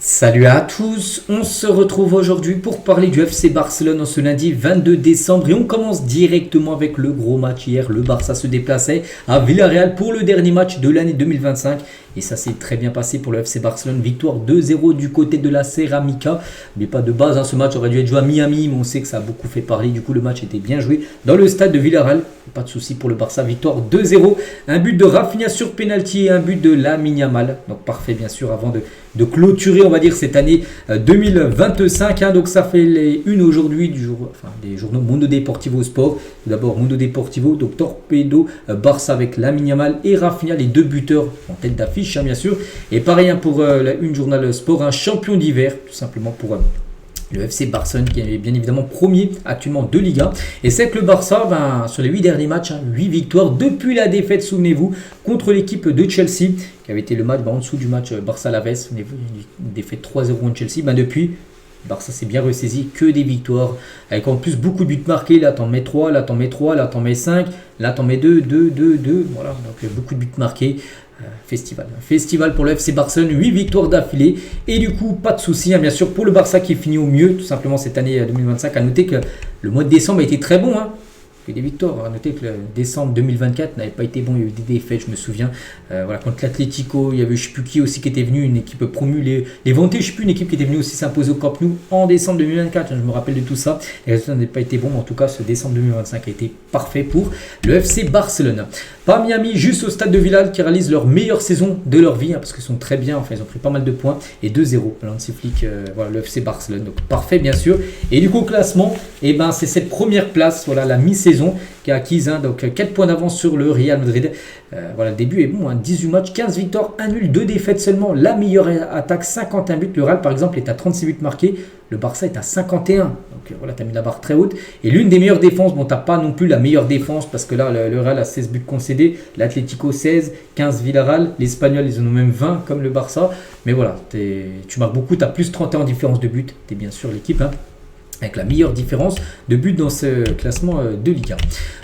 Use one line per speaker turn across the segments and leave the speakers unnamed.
Salut à tous, on se retrouve aujourd'hui pour parler du FC Barcelone en ce lundi 22 décembre et on commence directement avec le gros match hier. Le Barça se déplaçait à Villarreal pour le dernier match de l'année 2025 et ça s'est très bien passé pour le FC Barcelone. Victoire 2-0 du côté de la Ceramica, mais pas de base, ce match aurait dû être joué à Miami, mais on sait que ça a beaucoup fait parler, du coup le match était bien joué dans le stade de Villarreal. Pas de souci pour le Barça, victoire 2-0, un but de Rafinha sur penalty et un but de Lamine Yamal, donc parfait bien sûr avant de clôturer on va dire cette année 2025 donc ça fait les unes aujourd'hui du jour, des journaux Mundo Deportivo Sport. Tout d'abord Mundo Deportivo, donc Torpedo Barça avec Lamine Yamal et Rafinha, les deux buteurs en tête d'affiche bien sûr, et pareil pour la une journal Sport, un champion d'hiver tout simplement pour le FC Barcelone qui est bien évidemment premier actuellement de Liga. Et c'est que le Barça, sur les 8 derniers matchs, 8 victoires depuis la défaite, souvenez-vous, contre l'équipe de Chelsea, qui avait été le match en dessous du match Barça-Laves, souvenez-vous, une défaite 3-0 contre Chelsea. Depuis, le Barça s'est bien ressaisi, que des victoires, avec en plus beaucoup de buts marqués. Là t'en mets 3, là t'en mets 3, là t'en mets 5, là t'en mets 2, voilà, donc beaucoup de buts marqués. Festival pour le FC Barcelone, 8 victoires d'affilée et du coup pas de souci bien sûr pour le Barça qui finit au mieux tout simplement cette année 2025. À noter que le mois de décembre a été très bon, il y a des victoires. À noter que le décembre 2024 n'avait pas été bon, il y a eu des défaites, je me souviens, contre l'Atlético, il y avait je ne sais plus qui aussi qui était venu, une équipe promue, les Vantés, je ne sais plus, une équipe qui était venue aussi s'imposer au Camp Nou en décembre 2024, je me rappelle de tout ça, les résultats n'avaient pas été bons, mais en tout cas ce décembre 2025 a été parfait pour le FC Barcelone. Pas Miami, juste au stade de Villarreal qui réalise leur meilleure saison de leur vie, parce qu'ils sont très bien, ils ont pris pas mal de points, et 2-0, Hansi Flick, le FC Barcelone, donc parfait bien sûr. Et du coup au classement, c'est cette première place, la mi-saison qui a acquise, donc 4 points d'avance sur le Real Madrid. Le début est bon, 18 matchs, 15 victoires, 1 nul, 2 défaites seulement, la meilleure attaque, 51 buts. Le Real par exemple est à 36 buts marqués, le Barça est à 51, donc tu as mis la barre très haute. Et l'une des meilleures défenses, tu n'as pas non plus la meilleure défense, parce que là le Real a 16 buts concédés, l'Atlético 16, 15 Villarreal, l'Espagnol ils en ont même 20 comme le Barça, mais voilà, tu marques beaucoup, tu as plus 31 en différence de buts, tu es bien sûr l'équipe avec la meilleure différence de buts dans ce classement de Liga.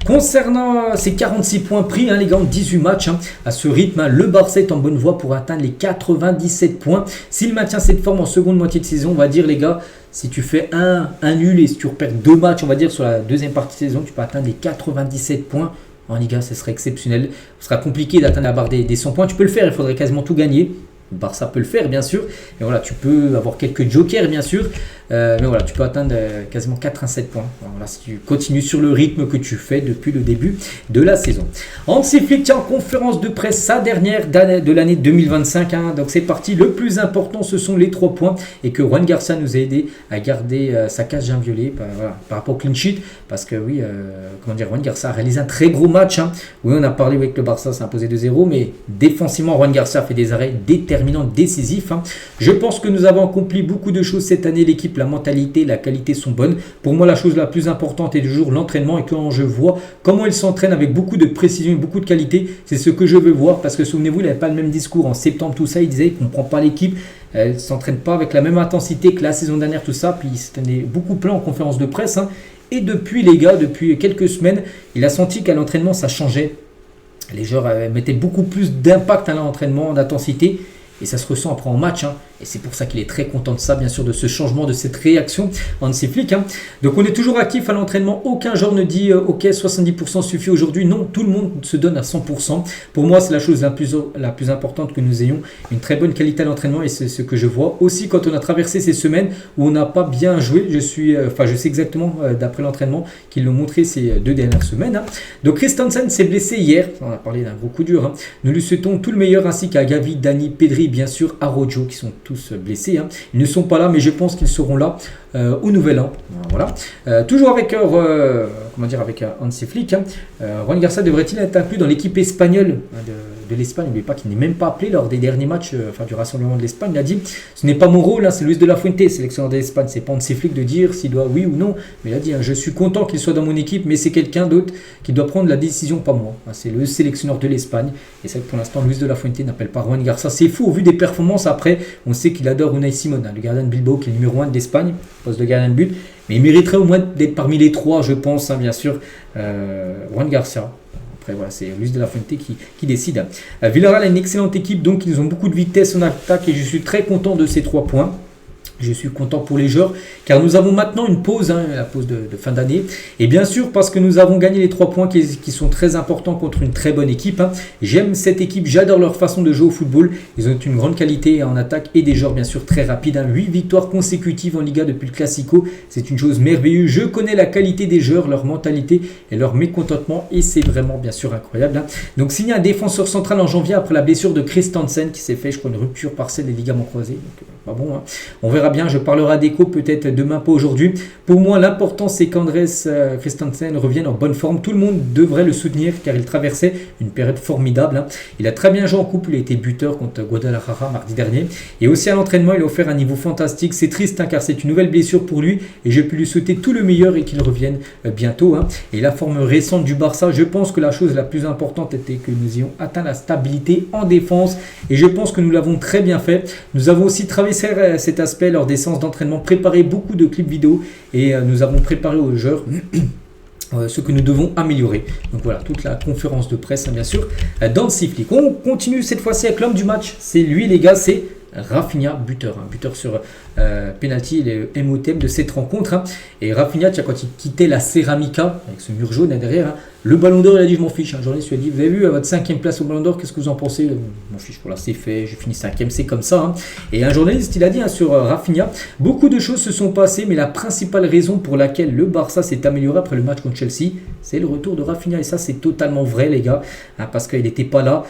Concernant ces 46 points pris, les gars, en 18 matchs, à ce rythme, le Barça est en bonne voie pour atteindre les 97 points. S'il maintient cette forme en seconde moitié de saison, on va dire les gars, si tu fais un nul et si tu repères 2 matchs, on va dire sur la deuxième partie de saison, tu peux atteindre les 97 points. En Liga, ce serait exceptionnel. Ce sera compliqué d'atteindre la barre des 100 points. Tu peux le faire, il faudrait quasiment tout gagner. Le Barça peut le faire bien sûr, et voilà, tu peux avoir quelques jokers bien sûr, mais voilà, tu peux atteindre quasiment 87 points voilà, si tu continues sur le rythme que tu fais depuis le début de la saison. Hansi Flick tient en conférence de presse sa dernière de l'année 2025, donc c'est parti. Le plus important ce sont les 3 points et que Juan Garcia nous a aidé à garder sa cage jaune violet par rapport au clean sheet, parce que oui, Juan Garcia a réalisé un très gros match, oui on a parlé avec le Barça s'est imposé 2-0, mais défensivement Juan Garcia a fait des arrêts déterminants, décisif. Je pense que nous avons accompli beaucoup de choses cette année. L'équipe, la mentalité, la qualité sont bonnes. Pour moi, la chose la plus importante est toujours l'entraînement. Et quand je vois comment ils s'entraînent avec beaucoup de précision et beaucoup de qualité, c'est ce que je veux voir. Parce que souvenez-vous, il n'avait pas le même discours en septembre, tout ça. Il disait qu'il ne comprend pas l'équipe. Elle ne s'entraîne pas avec la même intensité que la saison dernière, tout ça. Puis il se tenait beaucoup plein en conférence de presse. Et depuis, les gars, depuis quelques semaines, il a senti qu'à l'entraînement, ça changeait. Les joueurs mettaient beaucoup plus d'impact à l'entraînement, d'intensité. Et ça se ressent après en match. Et c'est pour ça qu'il est très content de ça, bien sûr, de ce changement, de cette réaction Hansi Flick. Donc on est toujours actif à l'entraînement. Aucun joueur ne dit ok, 70% suffit aujourd'hui. Non, tout le monde se donne à 100%. Pour moi, c'est la chose la plus importante, que nous ayons une très bonne qualité à l'entraînement. Et c'est ce que je vois aussi quand on a traversé ces semaines où on n'a pas bien joué. Je sais exactement d'après l'entraînement qu'ils l'ont montré ces 2 dernières semaines. Donc Christensen s'est blessé hier. On a parlé d'un gros coup dur. Nous lui souhaitons tout le meilleur, ainsi qu'à Gavi, Dani, Pedri, bien sûr, Araujo, qui sont tous blessés. Ils ne sont pas là, mais je pense qu'ils seront là au nouvel an. Voilà. Toujours avec Hansi Flick. Juan Garcia devrait-il être inclus dans l'équipe espagnole de l'Espagne? N'oubliez pas qu'il n'est même pas appelé lors des derniers matchs du rassemblement de l'Espagne. Il a dit ce n'est pas mon rôle, c'est Luis de la Fuente, sélectionneur de l'Espagne. C'est pas Hansi Flick de dire s'il doit oui ou non. Mais il a dit je suis content qu'il soit dans mon équipe, mais c'est quelqu'un d'autre qui doit prendre la décision, pas moi. C'est le sélectionneur de l'Espagne. Et c'est que pour l'instant, Luis de la Fuente n'appelle pas Juan Garcia. C'est fou au vu des performances. Après, on sait qu'il adore Unai Simon, le gardien de Bilbao, qui est le numéro 1 d'Espagne, poste de gardien de but. Mais il mériterait au moins d'être parmi les 3, je pense, bien sûr. Juan Garcia. Après, voilà, c'est Luis de la Fuente qui décide. Villarreal a une excellente équipe, donc ils ont beaucoup de vitesse en attaque et je suis très content de ces 3 points. Je suis content pour les joueurs car nous avons maintenant une pause, la pause de fin d'année. Et bien sûr parce que nous avons gagné les 3 points qui sont très importants contre une très bonne équipe. J'aime cette équipe, j'adore leur façon de jouer au football. Ils ont une grande qualité en attaque et des joueurs bien sûr très rapides. 8 victoires consécutives en Liga depuis le Classico. C'est une chose merveilleuse. Je connais la qualité des joueurs, leur mentalité et leur mécontentement et c'est vraiment bien sûr incroyable. Donc signer un défenseur central en janvier après la blessure de Christensen qui s'est fait, je crois, une rupture partielle des ligaments croisés. Donc, pas bon. On verra bien, je parlerai d'Echo peut-être demain, pas aujourd'hui. Pour moi, l'important c'est qu'Andrés Christensen revienne en bonne forme. Tout le monde devrait le soutenir car il traversait une période formidable. Il a très bien joué en coupe, il a été buteur contre Guadalajara mardi dernier. Et aussi à l'entraînement, il a offert un niveau fantastique. C'est triste car c'est une nouvelle blessure pour lui et j'ai pu lui souhaiter tout le meilleur et qu'il revienne bientôt. Et la forme récente du Barça, je pense que la chose la plus importante était que nous ayons atteint la stabilité en défense et je pense que nous l'avons très bien fait. Nous avons aussi travaillé cet aspect lors des séances d'entraînement, préparé beaucoup de clips vidéo et nous avons préparé aux joueurs ce que nous devons améliorer. Donc voilà, toute la conférence de presse bien sûr dans le Flick. On continue cette fois-ci avec l'homme du match. C'est lui les gars, c'est Rafinha, buteur sur penalty, le MOTM de cette rencontre. Et Rafinha, quand il quittait la Ceramica avec ce mur jaune derrière, le Ballon d'Or, il a dit je m'en fiche. Un journaliste lui a dit vous avez vu à votre 5e place au Ballon d'Or, qu'est-ce que vous en pensez? Je m'en fiche, voilà, c'est fait, j'ai fini 5e, c'est comme ça. Et un journaliste, il a dit sur Rafinha, beaucoup de choses se sont passées, mais la principale raison pour laquelle le Barça s'est amélioré après le match contre Chelsea, c'est le retour de Rafinha. Et ça, c'est totalement vrai, les gars, parce qu'il n'était pas là.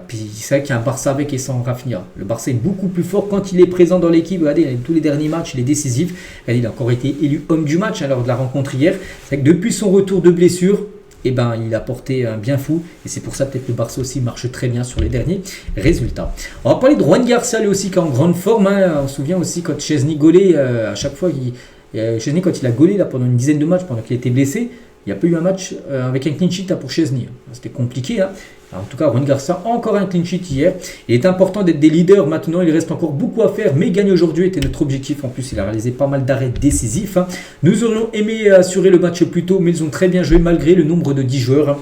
Puis c'est vrai qu'il y a un Barça avec et sans Rafinha. Le Barça est beaucoup plus fort quand il est présent dans l'équipe. Regardez, tous les derniers matchs, il est décisif. Regardez, il a encore été élu homme du match lors de la rencontre hier. C'est vrai que depuis son retour de blessure, il a porté un bien fou. Et c'est pour ça peut-être que le Barça aussi marche très bien sur les derniers résultats. On va parler de Juan Garcia, lui aussi, qui est en grande forme. On se souvient aussi quand Chesney gaulait, à chaque fois, Chesney, quand il a gaulé là, pendant une dizaine de matchs, pendant qu'il était blessé, il n'y a pas eu un match avec un clean sheet pour Chesney. C'était compliqué. En tout cas, Juan Garcia, encore un clean sheet hier. Il est important d'être des leaders maintenant. Il reste encore beaucoup à faire, mais gagner aujourd'hui était notre objectif. En plus, il a réalisé pas mal d'arrêts décisifs. Nous aurions aimé assurer le match plus tôt, mais ils ont très bien joué malgré le nombre de 10 joueurs.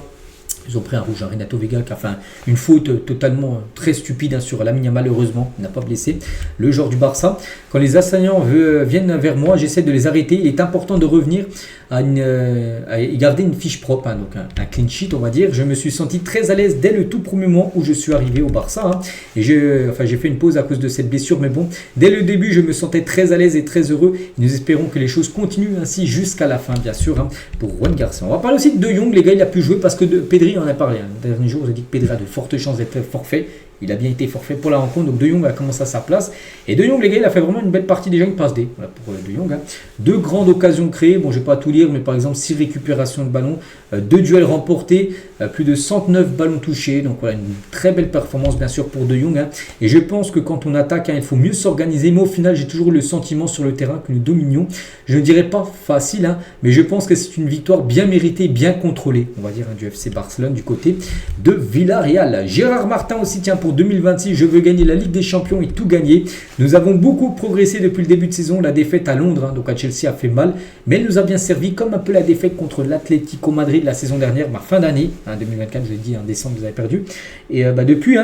Ils ont pris un rouge, Renato Vega qui a fait une faute totalement très stupide sur Lamine. Malheureusement, il n'a pas blessé le joueur du Barça. Quand les assaillants viennent vers moi, j'essaie de les arrêter. Il est important de revenir à garder une fiche propre, donc un clean sheet, on va dire. Je me suis senti très à l'aise dès le tout premier moment où je suis arrivé au Barça. Et j'ai fait une pause à cause de cette blessure, mais bon, dès le début, je me sentais très à l'aise et très heureux. Et nous espérons que les choses continuent ainsi jusqu'à la fin, bien sûr, pour Juan Garcia. On va parler aussi de De Jong, les gars, il a pu jouer parce que Pedri en a parlé. Le dernier jour, vous a dit que Pedri a de fortes chances d'être forfait. Il a bien été forfait pour la rencontre, donc De Jong a commencé à sa place. Et De Jong, les gars, il a fait vraiment une belle partie, déjà une passe D. Voilà pour De Jong. 2 grandes occasions créées. Bon, je ne vais pas tout lire, mais par exemple 6 récupérations de ballons, 2 duels remportés, plus de 109 ballons touchés. Donc voilà, une très belle performance bien sûr pour De Jong. Et je pense que quand on attaque, il faut mieux s'organiser. Mais au final, j'ai toujours eu le sentiment sur le terrain que nous dominions. Je ne dirais pas facile, mais je pense que c'est une victoire bien méritée, bien contrôlée. On va dire du FC Barcelone du côté de Villarreal. Gérard Martin aussi, tiens, pour 2026, je veux gagner la Ligue des Champions et tout gagner. Nous avons beaucoup progressé depuis le début de saison. La défaite à Londres, donc à Chelsea, a fait mal, mais elle nous a bien servi, comme un peu la défaite contre l'Atlético Madrid la saison dernière, fin d'année, 2024, je l'ai dit, en décembre, vous avez perdu. Et depuis,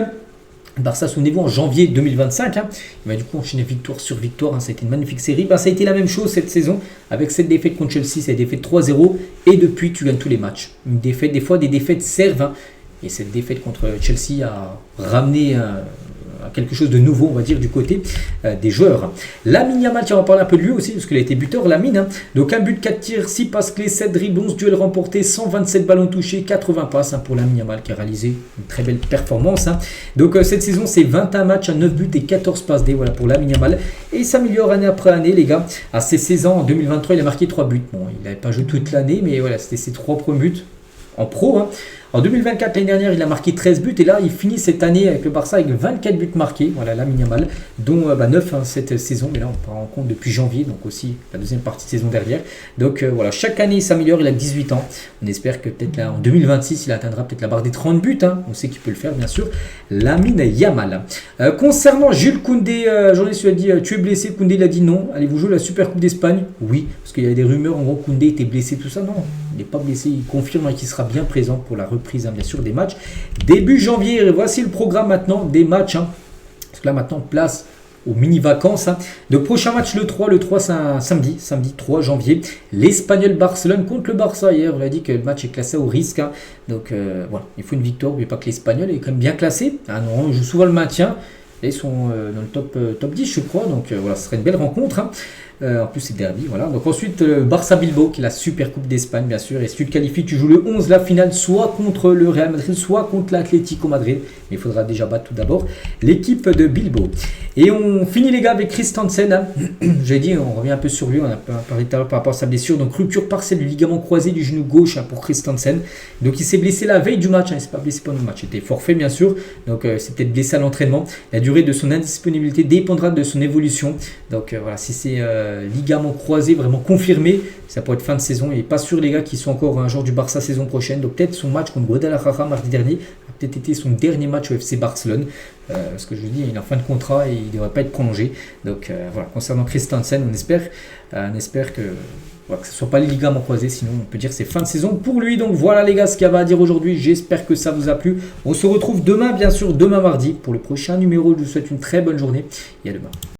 Barça, souvenez-vous, en janvier 2025, il va du coup enchaîner victoire sur victoire. Ça a été une magnifique série. Ça a été la même chose cette saison avec cette défaite contre Chelsea, cette défaite 3-0. Et depuis, tu gagnes tous les matchs. Une défaite, des fois, des défaites servent. Et cette défaite contre Chelsea a ramené quelque chose de nouveau, on va dire, du côté des joueurs. Lamine Yamal, on va parler un peu de lui aussi, parce qu'il a été buteur, Lamine. Donc un but, 4 tirs, 6 passes clés, 7 dribbles, 11 duels remportés, 127 ballons touchés, 80 passes pour Lamine Yamal qui a réalisé une très belle performance. Donc cette saison, c'est 21 matchs, 9 buts et 14 passes D, voilà pour Lamine Yamal. Et il s'améliore année après année, les gars. À ses 16 ans, en 2023, il a marqué 3 buts. Bon, il n'avait pas joué toute l'année, mais voilà, c'était ses 3 premiers buts en pro. En 2024, l'année dernière, il a marqué 13 buts et là, il finit cette année avec le Barça avec 24 buts marqués. Voilà, Lamine Yamal, dont 9 cette saison. Mais là, on prend en compte depuis janvier, donc aussi la deuxième partie de saison dernière. Donc voilà, chaque année, il s'améliore. Il a 18 ans. On espère que peut-être là, en 2026, il atteindra peut-être la barre des 30 buts. On sait qu'il peut le faire, bien sûr. Lamine Yamal. Concernant Jules Koundé, journaliste lui a dit tu es blessé. Koundé, il a dit non. Allez-vous jouer la Super Coupe d'Espagne? Oui, parce qu'il y a des rumeurs. En gros, Koundé était blessé, tout ça. Non, il n'est pas blessé. Il confirme qu'il sera bien présent pour la reprise reprise bien sûr des matchs début janvier. Et voici le programme maintenant des matchs. Parce que là maintenant place aux mini-vacances. Le prochain match le 3 c'est un samedi 3 janvier. L'Espagnol Barcelone contre le Barça. Hier, on a dit que le match est classé au risque. Donc voilà, il faut une victoire. N'oubliez pas que l'Espagnol est quand même bien classé. Non, il joue souvent le maintien. Et ils sont dans le top 10, je crois. Donc voilà, ce serait une belle rencontre. En plus, c'est derby. Voilà. Donc ensuite, Barça Bilbao, qui est la Super Coupe d'Espagne, bien sûr. Et si tu te qualifies, tu joues le 11, la finale, soit contre le Real Madrid, soit contre l'Atlético Madrid. Mais il faudra déjà battre tout d'abord l'équipe de Bilbao. Et on finit, les gars, avec Christensen. J'ai dit, on revient un peu sur lui. On a parlé tout à l'heure par rapport à sa blessure. Donc, rupture partielle du ligament croisé du genou gauche pour Christensen. Donc, il s'est blessé la veille du match. Il ne s'est pas blessé pendant le match. Il était forfait, bien sûr. Donc, c'est peut-être blessé à l'entraînement. La durée de son indisponibilité dépendra de son évolution. Donc, voilà, si c'est ligament croisé vraiment confirmé, ça pourrait être fin de saison. Il n'est pas sûr, les gars, qui sont encore un joueur du Barça saison prochaine. Donc, peut-être son match contre Guadalajara mardi dernier a peut-être été son dernier match au FC Barcelone. Parce que je vous dis, il est en fin de contrat et il ne devrait pas être prolongé. Donc voilà, concernant Christensen, on espère que ce ne soit pas les ligaments croisés, sinon on peut dire que c'est fin de saison pour lui. Donc voilà, les gars, ce qu'il y avait à dire aujourd'hui. J'espère que ça vous a plu. On se retrouve demain, bien sûr, demain mardi, pour le prochain numéro. Je vous souhaite une très bonne journée et à demain.